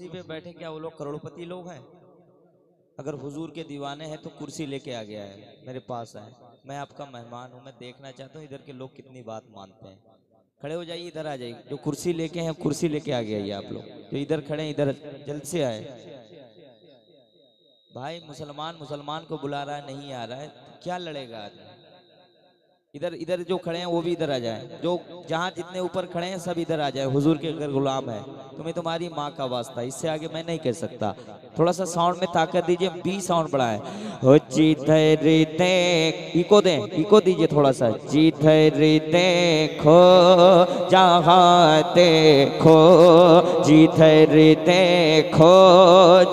कुर्सी पे बैठे, क्या वो लोग करोड़पति लोग हैं? अगर हुजूर के दीवाने हैं तो कुर्सी लेके आ गया है, मेरे पास आए। मैं आपका मेहमान हूं, मैं देखना चाहता हूँ इधर के लोग कितनी बात मानते हैं। खड़े हो जाइए, इधर आ जाइए। जो कुर्सी लेके हैं कुर्सी लेके आ गया आप लोग, जो इधर खड़े हैं इधर जल्द से आए। भाई मुसलमान मुसलमान को बुला रहा है, नहीं आ रहा है, क्या लड़ेगा आदमी? इधर इधर जो खड़े हैं वो भी इधर आ जाए, जो जहाँ जितने ऊपर खड़े हैं सब इधर आ जाए। हुजूर के अगर गुलाम है, तुम्हें तुम्हारी माँ का वास्ता, इससे आगे मैं नहीं कह सकता। थोड़ा सा साउंड में ताकत दीजिए, बी साउंड बढ़ाए। हो जिधर देख, इको दें, इको दीजिए थोड़ा सा। जिधर देखो जहाँ देखो, जिधर देखो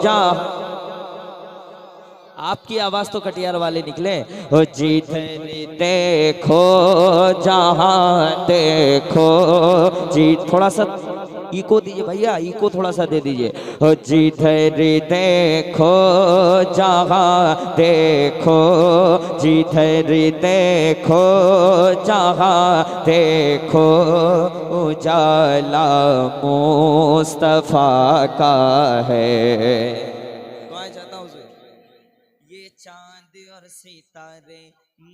जहाँ। आपकी आवाज तो कटियार वाले निकले। हो जिधर देखो जहाँ देखो, जी थोड़ा सा इको दीजिए भैया, इको थोड़ा सा दे दीजिए। हो जिधर देखो जहाँ देखो, जिधर देखो जहाँ देखो, उजाला मुस्तफा का है। चांद और सितारे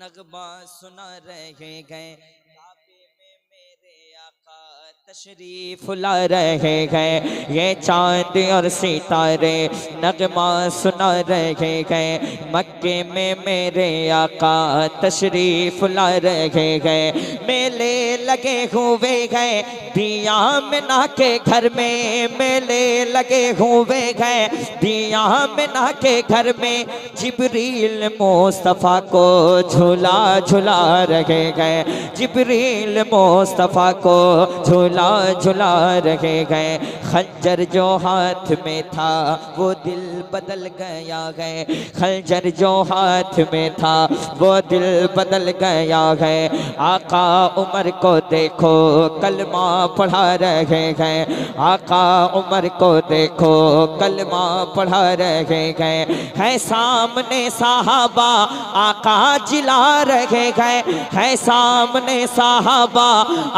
नगमा सुना रहे गए, काबे में मेरे आका तशरीफ ला रहे गए। ये चांद और सितारे नगमा सुना रहे गए, मक्के में मेरे आका तशरीफ ला रहे गए। मेले लगे हुए गए दिया मिना के घर में, मेले लगे हुए गए दिया मिना के घर में। जिब्रील मुस्तफ़ा को झूला झूला रहे गए, जिब्रील मुस्तफ़ा को झूला झूला रहे गए। खंजर जो हाथ में था वो दिल बदल गया है, खंजर जो हाथ में था वो दिल बदल गया है। आका उमर को देखो कलमा पढ़ा रहे हैं, आका उमर को देखो कलमा पढ़ा रहे हैं। है सामने साहबा आका जिला रहे गए, है सामने साहबा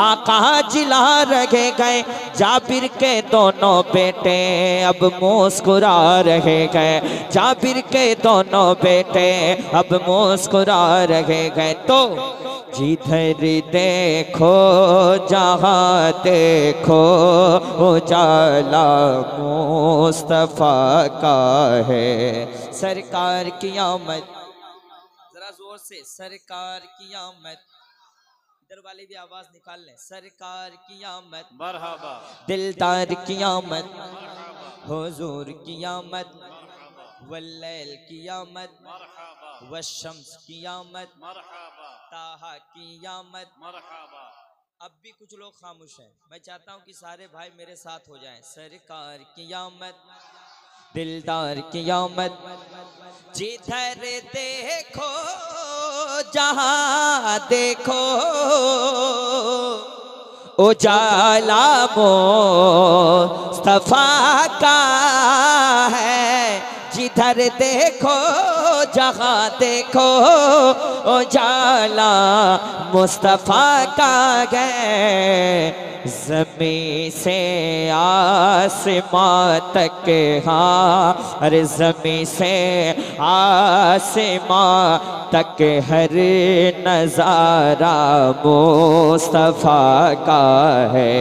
आका जिला रहे गए। जाबिर के दोनों बेटे अब मुस्कुरा रहे गए, जाबिर के दोनों बेटे अब मुस्कुरा रहे गए। तो जिधर देखो जहाँ देखो, उजाला मुस्तफा का है। सरकार की आमद, जरा जोर से, सरकार की आमद। इधर वाले भी आवाज निकाल लें। सरकार की आमद मरहबा, दिलदार की आमद हुजूर की आमद, वल्लैल की आमद वशम्स की आमद, ताहा की आमद मरहबा। अब भी कुछ लोग खामोश हैं, मैं चाहता हूं कि सारे भाई मेरे साथ हो जाएं। सरकार की आमद, दिलदार की आमद। जिधर देखो जहाँ देखो, उजाला मुस्तफा का है। जिधर देखो जहाँ देखो, उजाला मुस्तफा का है। ज़मीं से आसमां तक, हाँ अरे ज़मीं से आसमां तक हर नज़ारा मुस्तफा का है।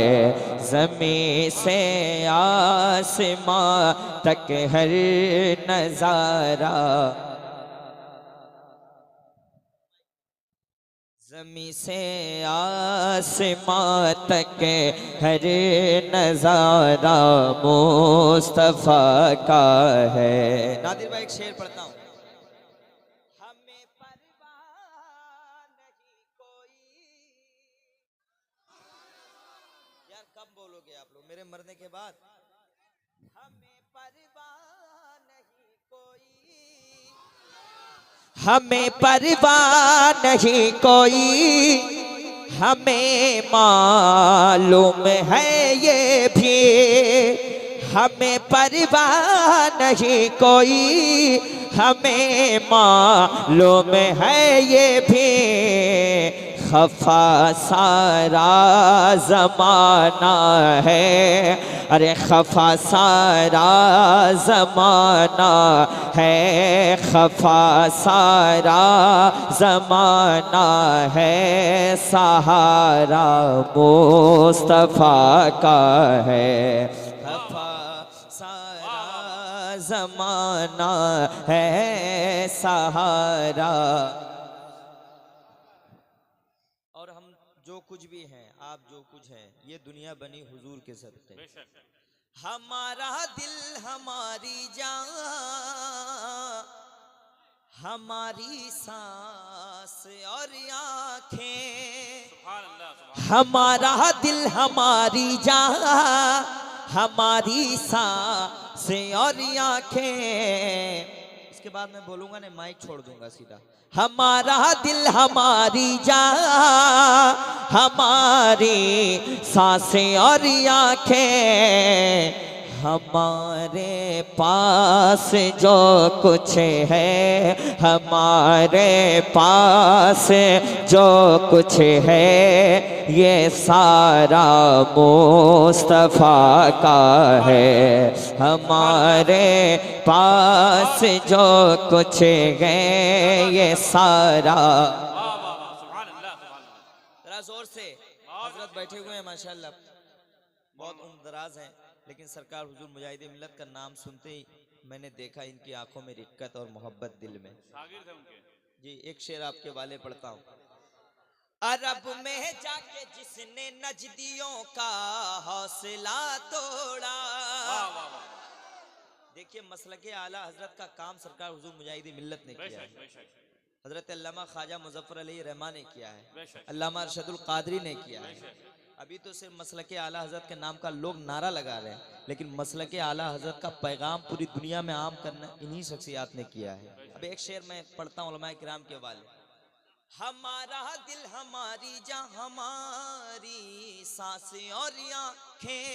ज़मीं से आसमां तक हर नज़ारा, ज़मीं से आसमां तक हर नज़ारा मुस्तफा का है। नादिर भाई एक शेर पढ़ता हूँ। हमें परवाह नहीं कोई, यार कब बोलोगे आप लोग मेरे मरने के बाद? हमें परवाह नहीं कोई, हमें परवाह नहीं कोई, हमें मालूम है ये भी। हमें परवाह नहीं कोई, हमें मालूम है ये भी। खफा सारा ज़माना है, अरे खफा सारा ज़माना है, खफा सारा ज़माना है, सहारा मुस्तफ़ा का है। खफा सारा ज़माना है, सहारा। और हम जो कुछ भी हैं, आप जो कुछ हैं, ये दुनिया बनी हुजूर के सदक़े। हमारा दिल, हमारी जान, हमारी सांस और आँखें, हमारा दिल, हमारी जान, हमारी सांस और आँखें। इसके बाद मैं बोलूंगा ना, माइक छोड़ दूंगा सीधा। हमारा दिल, हमारी जान, हमारी सांसें और आँखें, हमारे पास जो कुछ है, हमारे पास जो कुछ है, ये सारा मुस्तफ़ा का है। हमारे पास जो कुछ है, ये सारा। जरा जोर से, हजरत बैठे हुए हैं माशाल्लाह, बहुत उम्रदराज हैं, लेकिन सरकार हुजूर मुजाहिदे मिल्लत का नाम सुनते ही मैंने देखा इनकी आंखों में रिक्कत और मोहब्बत दिल में। जी एक शेर आपके वाले पढ़ता हूँ। अरब में जाके जिसने नजदियों का हौसला तोड़ा। देखिए मसलके आला हजरत का काम सरकार हुजूर मुजाहिदे मिल्लत ने किया है। हजरत अल्लामा ख्वाजा मुज़फ्फर अली रहमान ने किया है, अल्लामा अरशदुल क़ादरी ने किया है। अभी तो सिर्फ मसलके आला हजरत के नाम का लोग नारा लगा रहे हैं, लेकिन मसलके आला हजरत का पैगाम पूरी दुनिया में आम करना इन्हीं शख्सियात ने किया है। अब एक शेर मैं पढ़ता हूँ उलमाए किराम के वाले। हमारा दिल, हमारी जान, हमारी सांसें और आँखें,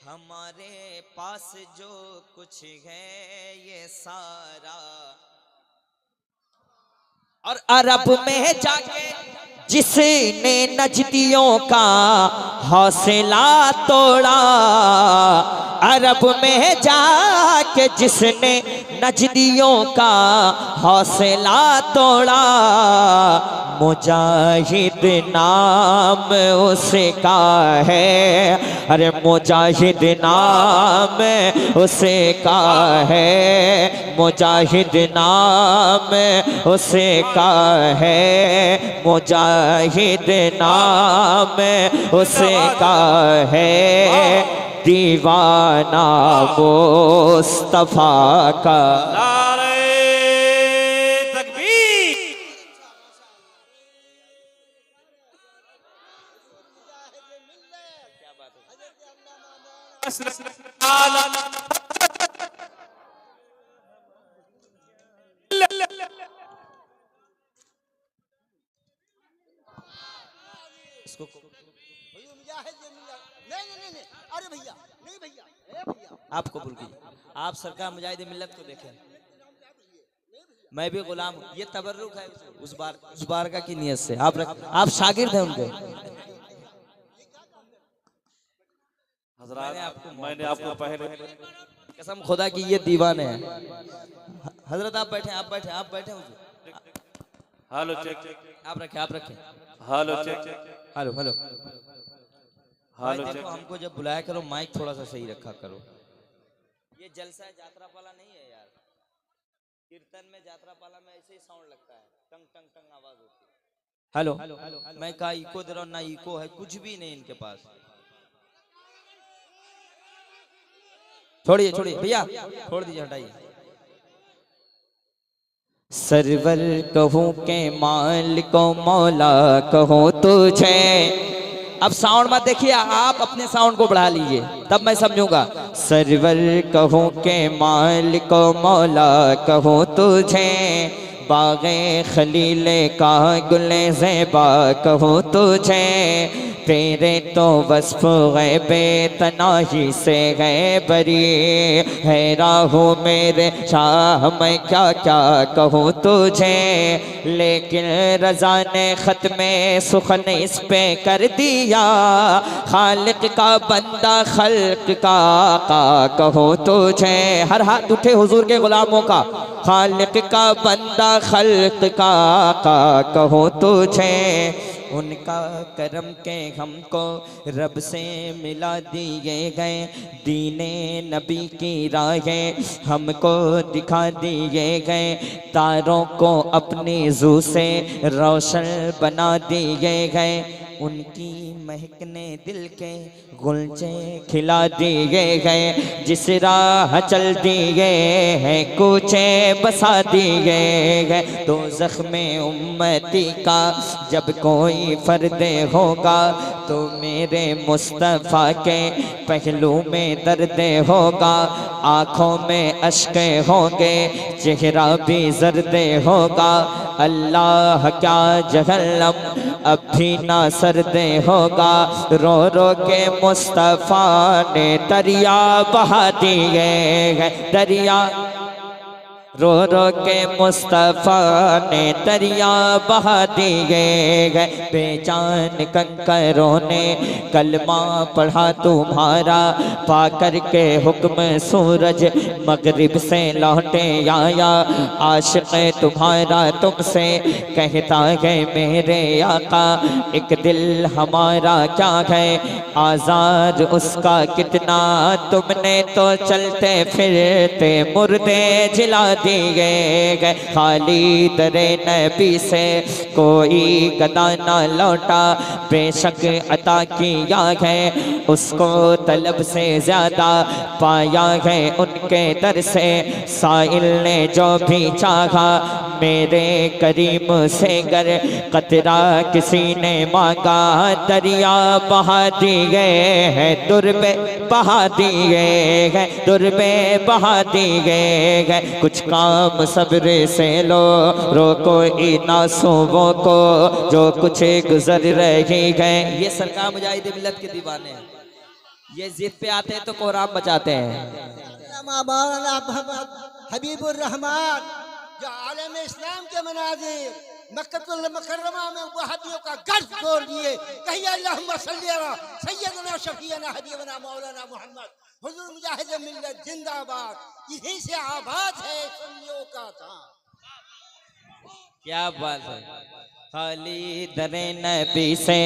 हमारे पास जो कुछ है, ये सारा। और अरब में जाके जिसने नजदियों का हौसला तोड़ा, अरब में जाके जिसने नजदियों का हौसला तोड़ा, मुजाहिद नाम उसका है, अरे मुजाहिद नाम उसका है, मुजाहिद नाम उसका है, मुजाहिद नाम उसका है, दीवाना मुस्तफा का। इसको नहीं, अरे भैया नहीं भैया, आप कबूल कीजिए। आप सरकार मुजाहिद मिल्लत को देखें, मैं भी गुलाम हूँ। ये तबर्रुक है उस बार का की नियत से। आप शागिर्द हैं उनके। मैंने आपको पहले कसम खुदा की ये दीवाने हैं। हजरत आप बैठे हेलो चेक, आप रखे हेलो चेक, हेलो देखो हमको जब बुलाया करो माइक थोड़ा सा सही रखा करो। ये जलसा है यात्रा पाला नहीं है यार। कीर्तन में यात्रा पाला में ऐसे ही साउंड लगता है, टंग टंग टंग आवाज होती है। हेलो मैं कहा इको दे रहा हूँ, ना इको है, कुछ भी नहीं इनके पास। छोड़िए भैया, छोड़ दीजिए, हटाइए। सरवर कहूँ के मालिको मौला कहूँ तुझे। अब साउंड मत देखिए, आप अपने साउंड को बढ़ा लीजिए तब मैं समझूंगा। सरवर कहूँ के मालिको मौला कहूँ तुझे, बाग़े खलीले का गुले ज़ेबा कहूँ तुझे, तेरे तो वस्फ गैबे तनाही से गए बरी है राहू मेरे शाह मैं क्या क्या कहूँ तुझे लेकिन रजा ने खत में सुखन इस पे कर दिया खालिक का बंदा खल्क का आका कहो तुझे हर हाथ उठे हुजूर के गुलामों का खालिक का बंदा खल्क का आका कहो तुझे उनका करम के हमको रब से मिला दिए गए दीने नबी की राहें हमको दिखा दिए गए तारों को अपनी जू से रोशन बना दिए गए उनकी महकने दिल के गुलचे खिला दिए गए जिस राह चल दिए हैं कूचे बसा दिए गए तो जख्मे उम्मती का जब कोई फर्द होगा तो मेरे मुस्तफ़ा के पहलू में दर्द होगा आँखों में अश्के होंगे चेहरा भी जर्द होगा अल्लाह क्या जहन्नम अब भी ना सर्दे होगा रो रो के मुस्तफ़ा ने दरिया बहा दिए दरिया रो रो के मुस्तफ़ा ने दरिया बहा दिए गए बेजान कंकरों ने कलमा पढ़ा तुम्हारा पा कर के हुक्म सूरज मगरिब से लौटे आया आशिक़ तुम्हारा तुमसे कहता है मेरे आका एक दिल हमारा क्या है आज़ाद उसका कितना तुमने तो चलते फिरते मुर्दे जिला दिए गए खाली दरे नबी से कोई गदा ना लौटा बेशक अता किया है उसको तलब से ज्यादा पाया है उनके दर से साइल ने जो भी चाहा मेरे करीम से गर कतरा किसी ने मांगा दरिया बहा दिए है दुर्बे बहा दिए है दुर्बे बहा दिए है कुछ काम सब्र से लो रोको इन आंसुओं को जो कुछ गुजर रही है ये सरकार मुजाहिद मिल्लत के दीवाने हैं ये जिद पे आते हैं तो कोहराम बचाते हैं हबीबुर रहमान जो आलम इस्लाम के मनाजिर मक्कतुल मुकर्रमा में वहाबियों का गर्ज तोड़ दिए कहिए अल्लाहुम्मा सल्ली अला सय्यदना शफीना हबीबना मौलाना मोहम्मद हुजूर मुजाहिद मिल्लत जिंदाबाद यहीं से आबाद है सुन्नियों का था क्या बात है खाली दरे नबी से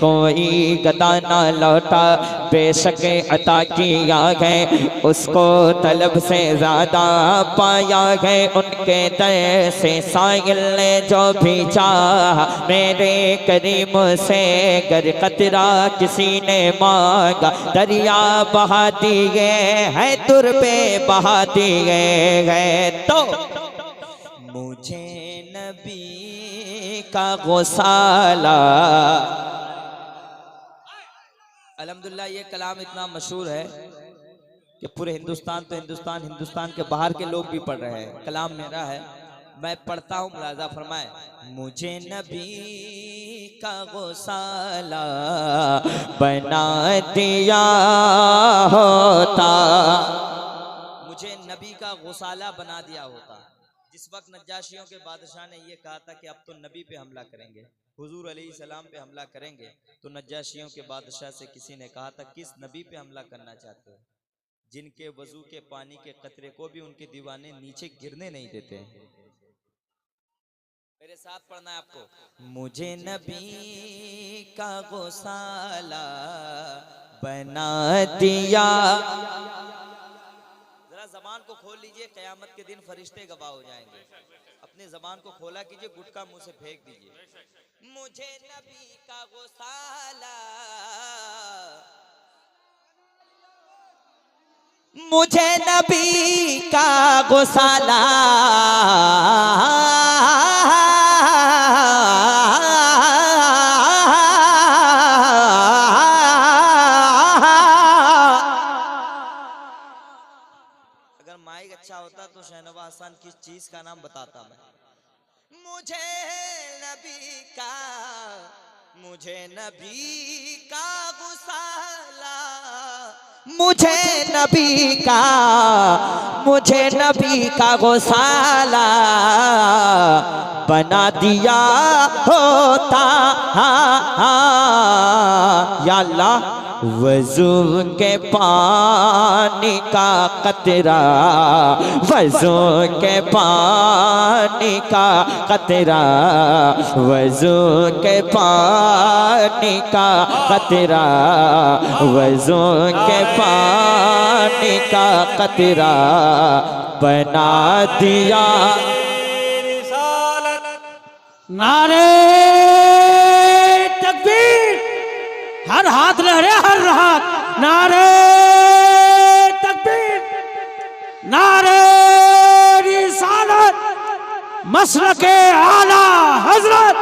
कोई गदा ना लौटा बेशक अता किया है उसको तलब से ज्यादा पाया है उनके दर से साइल ने जो भी चाहा मेरे करीम से गर कतरा किसी ने मांगा दरिया बहा दिए है तुरबे बहा दिए गए तो मुझे नबी का गौसाला अल्हम्दुलिल्लाह ये कलाम इतना मशहूर है कि पूरे हिंदुस्तान तो हिंदुस्तान के बाहर के लोग भी पढ़ रहे हैं कलाम मेरा है मैं पढ़ता हूँ मुलाजा फरमाए मुझे नबी का गौसाला बना दिया होता मुझे नबी का गौसाला बना दिया होता जिस वक्त नज्जाशियों के बादशाह ने ये कहा था कि अब तो नबी पे हमला करेंगे हुजूर अलैहिस्सलाम पे हमला करेंगे तो नज्जाशियों के बादशाह से किसी ने कहा था किस नबी पे हमला करना चाहते हो जिनके वजू के पानी के कतरे को भी उनके दीवाने नीचे गिरने नहीं देते मेरे साथ पढ़ना है आपको मुझे नबी का गौसाला बना दिया जबान को खोल लीजिए कयामत के दिन फरिश्ते गवाह हो जाएंगे अपनी जबान को खोला कीजिए गुटका मुंह से फेंक दीजिए मुझे नबी का गौसाला मुझे नबी का गौसाला तो शहनवाज हसन किस चीज का नाम बताता मैं मुझे नबी का मुझे नबी का गुसाला, मुझे नबी का गुसाला बना दिया होता। या अल्लाह वजू के पानी का कतरा, वजू के पानी का कतरा, वजू के पानी का कतरा, वजू के पानी का कतरा बना दिया। नारे तकबीर, हर हाथ लहरे, हर हाथ। नारे तकबीर, नारे रिसालत, मसलके आला हजरत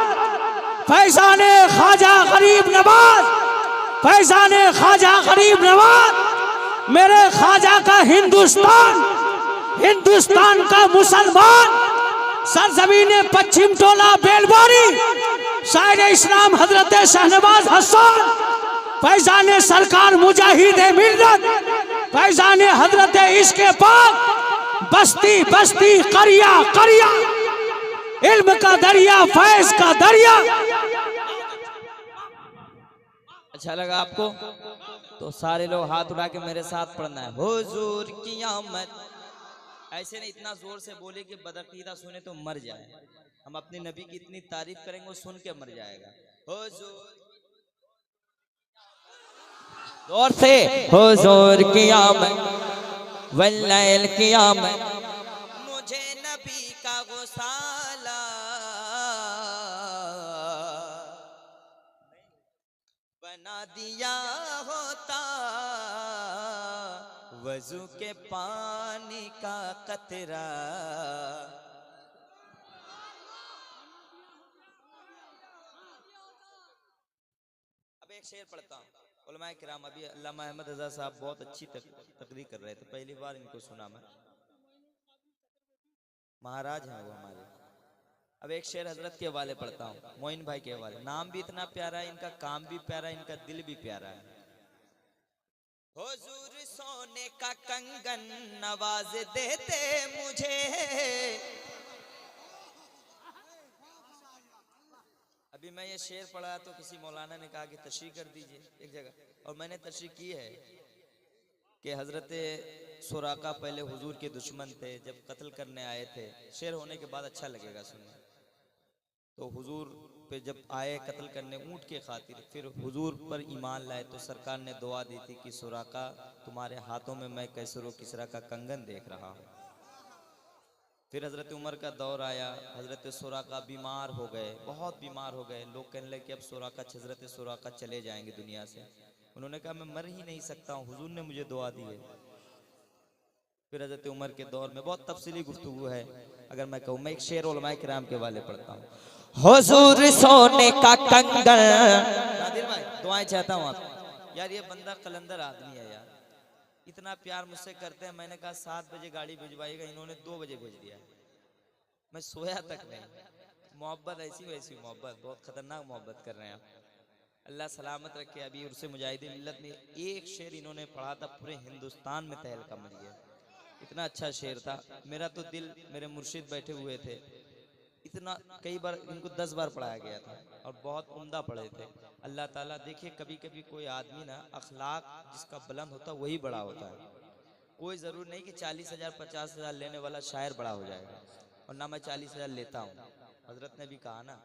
फैजाने ख्वाजा गरीब नवाज, फैजाने ख्वाजा गरीब नवाज। मेरे ख्वाजा का हिंदुस्तान, हिंदुस्तान का मुसलमान, सरजमीन पश्चिम टोला बेलवारी, शायर इस्लाम हजरत शहनवाज हसन, फैजाने सरकार मुजाहिद मिल्लत, फैजाने हजरत इश्क पाक, बस्ती बस्ती करिया करिया, इल्म का दरिया, फैज का दरिया। अच्छा लगा आपको? तो सारे लोग हाथ उठा के मेरे साथ पढ़ना है। हुजूर की आमद। ऐसे नहीं, इतना जोर से बोले कि बदअकीदा सुने तो मर जाए। हम अपने नबी की इतनी तारीफ करेंगे वो सुन के मर जाएगा। हुजूर जोर से, हुजूर की आमद, वल्लैल की आमद, मुझे नबी का गुसाला बना दिया होता, वजू के पानी का कतरा। अब एक शेर पढ़ता हूँ। उलमाए किराम, अभी अल्लामा अहमद रजा साहब बहुत अच्छी तकरीर कर रहे थे, पहली बार इनको सुना मैं। महाराज हैं वो हमारे। अब एक शेर हजरत के हवाले पढ़ता हूँ, मोइन भाई के हवाले। नाम भी इतना प्यारा है, इनका काम भी प्यारा है, इनका दिल भी प्यारा है। हुजूर सोने का कंगन नवाज देते मुझे, अभी मैं ये शेर पढ़ा तो किसी मौलाना ने कहा कि तशरीह कर दीजिए एक जगह, और मैंने तशरीह की है कि हजरत सुराका पहले हुजूर के दुश्मन थे, जब कत्ल करने आए थे। शेर होने के बाद अच्छा लगेगा सुनने। तो हुजूर पे जब आए कत्ल करने ऊंट के खातिर, फिर हुजूर पर ईमान लाए तो सरकार ने दुआ दी थी कि सुराका तुम्हारे हाथों में मैं कैसर व किसरा का कंगन देख रहा हूँ। फिर हजरत उमर का दौर आया, हजरत सुराका बीमार हो गए, बहुत बीमार हो गए। लोग कहने लगे कि अब सुराका, हजरत सुराका चले जाएंगे दुनिया से। उन्होंने कहा मैं मर ही नहीं सकता हूँ, हुजूर ने मुझे दुआ दी है। फिर हजरत उमर के दौर में बहुत तफसीली गुफ्तगू है, अगर मैं कहूँ। मैं एक शेर उलमाए किराम के वाले पढ़ता हूँ। हुजूर सोने का कंगन। नादिर भाई दुआएं चाहता हूँ आप। यार ये बंदा कलंदर आदमी है यार, इतना प्यार मुझसे करते हैं। मैंने कहा 7 बजे गाड़ी भिजवाएगा, इन्होंने 2 बजे भेज दिया। मैं सोया तक नहीं। मोहब्बत ऐसी वैसी मोहब्बत, बहुत खतरनाक मोहब्बत कर रहे हैं आप। अल्लाह सलामत रखे। अभी उर्से मुजाहिदीन मिल्लत में एक शेर इन्होंने पढ़ा था, पूरे हिंदुस्तान में तहलका मच गया। इतना अच्छा शेर था। मेरा तो दिल, मेरे मुर्शिद बैठे हुए थे, इतना कई बार इनको 10 बार पढ़ाया गया था और बहुत उम्दा पढ़े थे। अल्लाह ताला देखिए, कभी कभी कोई आदमी ना अखलाक जिसका बुलंद होता है वही बड़ा होता है। कोई जरूर नहीं कि 40,000 50,000 लेने वाला शायर बड़ा हो जाएगा, और ना मैं 40,000 लेता हूँ। हजरत ने भी कहा ना,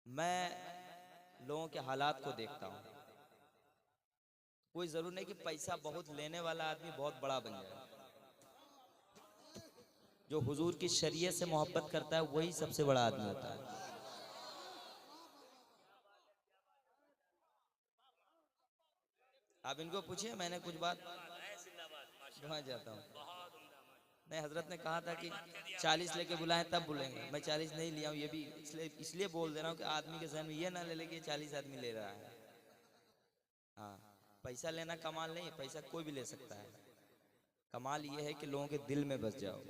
मैं लोगों के हालात को देखता हूँ। कोई जरूर नहीं कि पैसा बहुत लेने वाला आदमी बहुत बड़ा बन जाए। जो हुजूर की शरीयत से मोहब्बत करता है वही सबसे बड़ा आदमी होता है। आप इनको पूछिए, मैंने कुछ बात वहां जाता हूँ। नहीं, हजरत ने कहा था कि 40 लेके बुलाएं तब बुलेंगे। मैं 40 नहीं लिया हूँ, ये भी इसलिए बोल दे रहा हूँ कि आदमी के जहन में ये ना ले ले कि 40 आदमी ले रहा है। हाँ, पैसा लेना कमाल नहीं है, पैसा कोई भी ले सकता है। कमाल ये है कि लोगों के दिल में बस जाओ।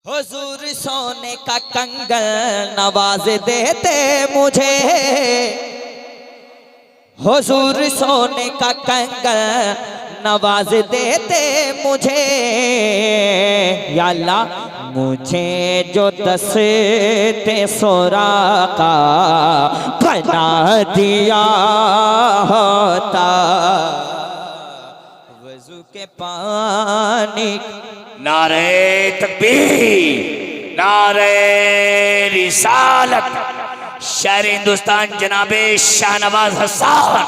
हुजूर सोने का कंगन नवाज देते मुझे, हुजूर सोने का कंगन नवाज देते मुझे। या अल्लाह मुझे जो दस्ते सोरा का बना दिया होता, वजू के पानी। नारे तकबीर, नारे रिसालत, शायर हिंदुस्तान जनाबे शाहनवाज हसन,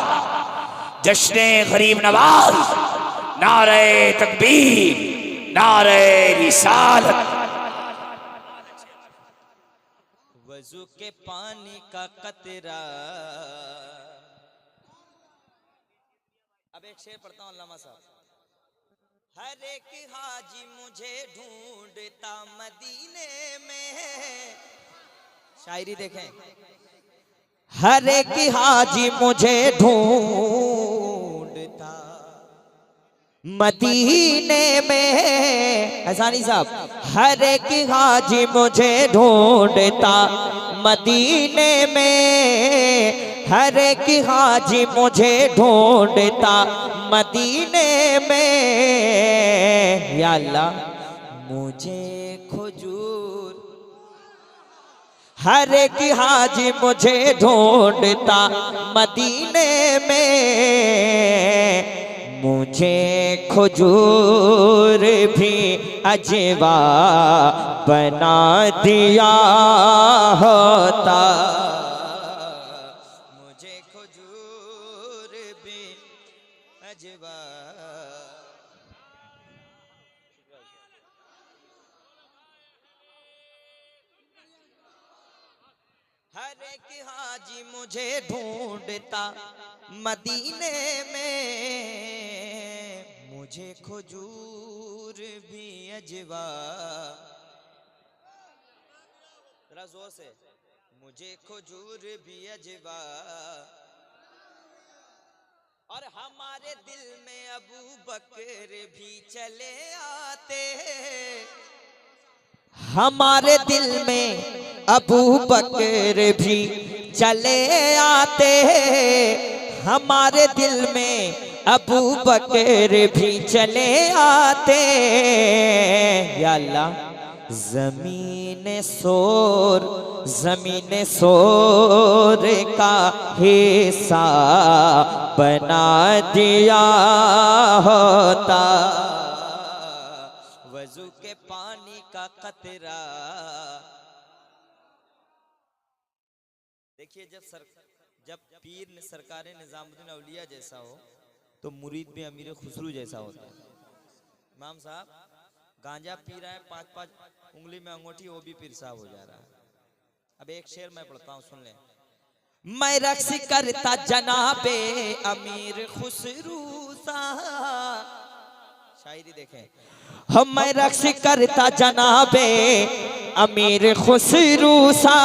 जश्न गरीब नवाज। नारे तकबीर, नारे रिसालत। वजू के पानी का कतरा। अब एक शेर पढ़ता हूं अल्लामा साहब। हर एक हाजी मुझे ढूंढता मदीने में। शायरी देखें। हर एक हाजी मुझे ढूंढता मदीने में। हसानी साहब, हर एक हाजी मुझे ढूंढता मदीने में, हर एक हाजी मुझे ढूंढता मदीने में। या अल्लाह मुझे खजूर, हर एक हाजी मुझे ढूंढता मदीने में, मुझे खजूर भी अजवा बना दिया होता, मुझे खजूर भी अजवा। हर एक हाजी मुझे ढूंढता मदीने में, मुझे खजूर भी अजवा। जरा जोर से, मुझे खजूर भी अजवा। और हमारे दिल में अबू बकर भी चले आते, हमारे दिल में अबू बकर भी चले आते, हमारे दिल में अबू बकर भी चले आते। या अल्लाह जमीन सोर, जमीन सोर का हिस्सा बना दिया होता, वजू के पानी का कतरा। देखिए जब पीर ने सरकार निजामुद्दीन औलिया जैसा हो तो मुरीद भी अमीर खुसरू जैसा होता है। इमाम साहब गांजा पी रहा है, 5-5 उंगली में अंगूठी, वो भी पीर साहब हो जा रहा है। अब एक शेर मैं पढ़ता हूँ, सुन लें। मैं रक्स करता जनाबे अमीर खुसरू सा। शायरी देखें। हम मैं रक्स करता जनाबे अमीर खुसरू सा।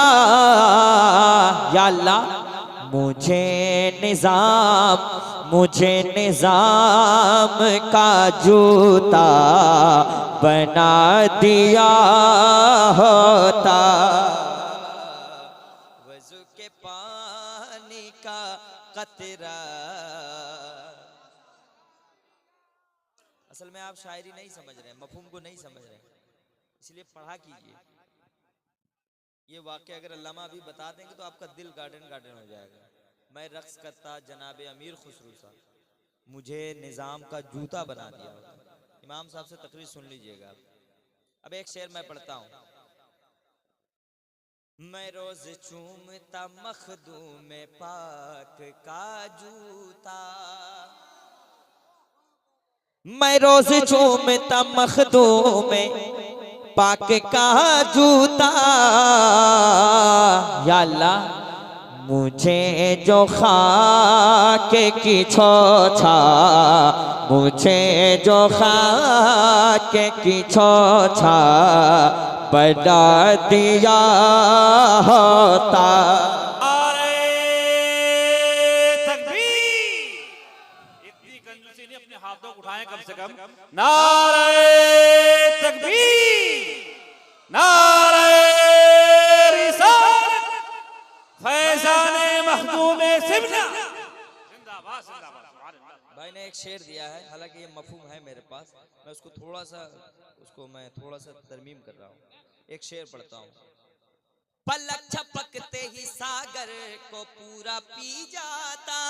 या अल्लाह मुझे निजाम का जूता बना दिया होता, वजू के पानी का कतरा। असल में आप शायरी नहीं समझ रहे, मफहूम को नहीं समझ रहे, इसलिए पढ़ा कीजिए। ये वाक़या अगर अल्लामा अभी बता देंगे तो आपका दिल गार्डन गार्डन हो जाएगा। मैं रक्स करता जनाबे अमीर खुसरू सा, मुझे निज़ाम का जूता बना दिया। इमाम साहब से तकरीर सुन लीजिएगा। अब एक शेर मैं पढ़ता हूँ। मैं रोज चूमता मखदूम पाक का जूता, मैं रोज चूमता मखदूम पाक का जूता। या अल्लाह मुझे जो खाक की छोछा, मुझे जो खाक की छोछा बना दिया होता। इतनी कंजूसी नहीं, अपने हाथों को उठाएं कम से कम। नारे तकबीर, नारे रिसालत फैजाने महदूमे सिमना जिंदाबाद जिंदाबाद। भाई ने एक शेर दिया है, हालांकि ये मफहूम है मेरे पास, मैं उसको थोड़ा सा तरमीम कर रहा हूँ। एक शेर पढ़ता हूँ। पलक झपकते ही सागर को पूरा पी जाता,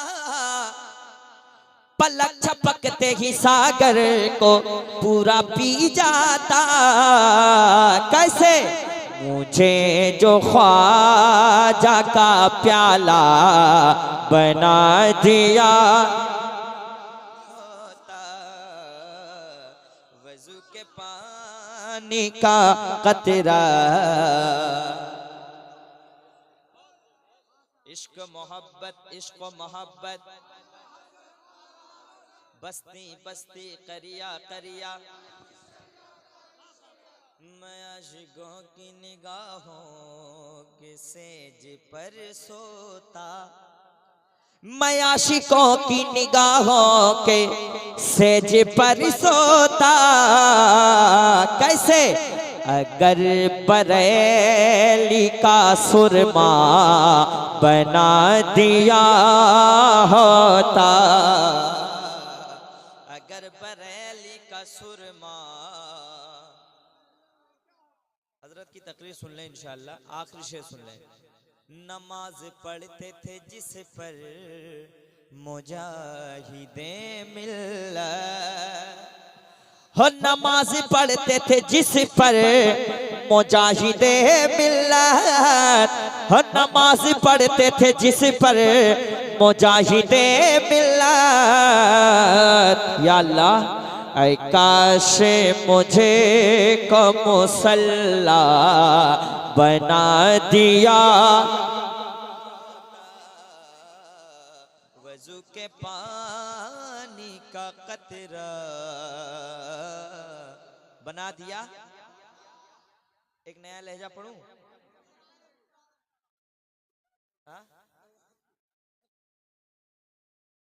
पलक झपकते ही सागर को पूरा पी जाता। कैसे? मुझे जो ख्वाजा का प्याला बना दिया होता, वजू के पानी का कतरा। इश्क मोहब्बत बस्ती बस्ती करिया करिया, मैं आशिकों की निगाहों के सेज पर सोता, मैं आशिकों की निगाहों के सेज पर सोता। कैसे? अगर बरेली का सुरमा बना दिया होता, अगर बरेली का सुरमा। हजरत की तकरीर सुन लें इंशाअल्लाह, आखिरी शेर सुन लें। नमाज पढ़ते थे जिस पर मुजाहिदे मिल्लत, हो नमाज पढ़ते थे जिस पर मुजाहिदे मिल्लत, हो नमाज पढ़ते थे जिस पर मुजाहिदे मिल्लत। या अल्लाह, ऐ काश मुझे को मुसल्ला बना दिया, वजू के पानी का कतरा बना दिया। एक नया लहजा पढ़ूं।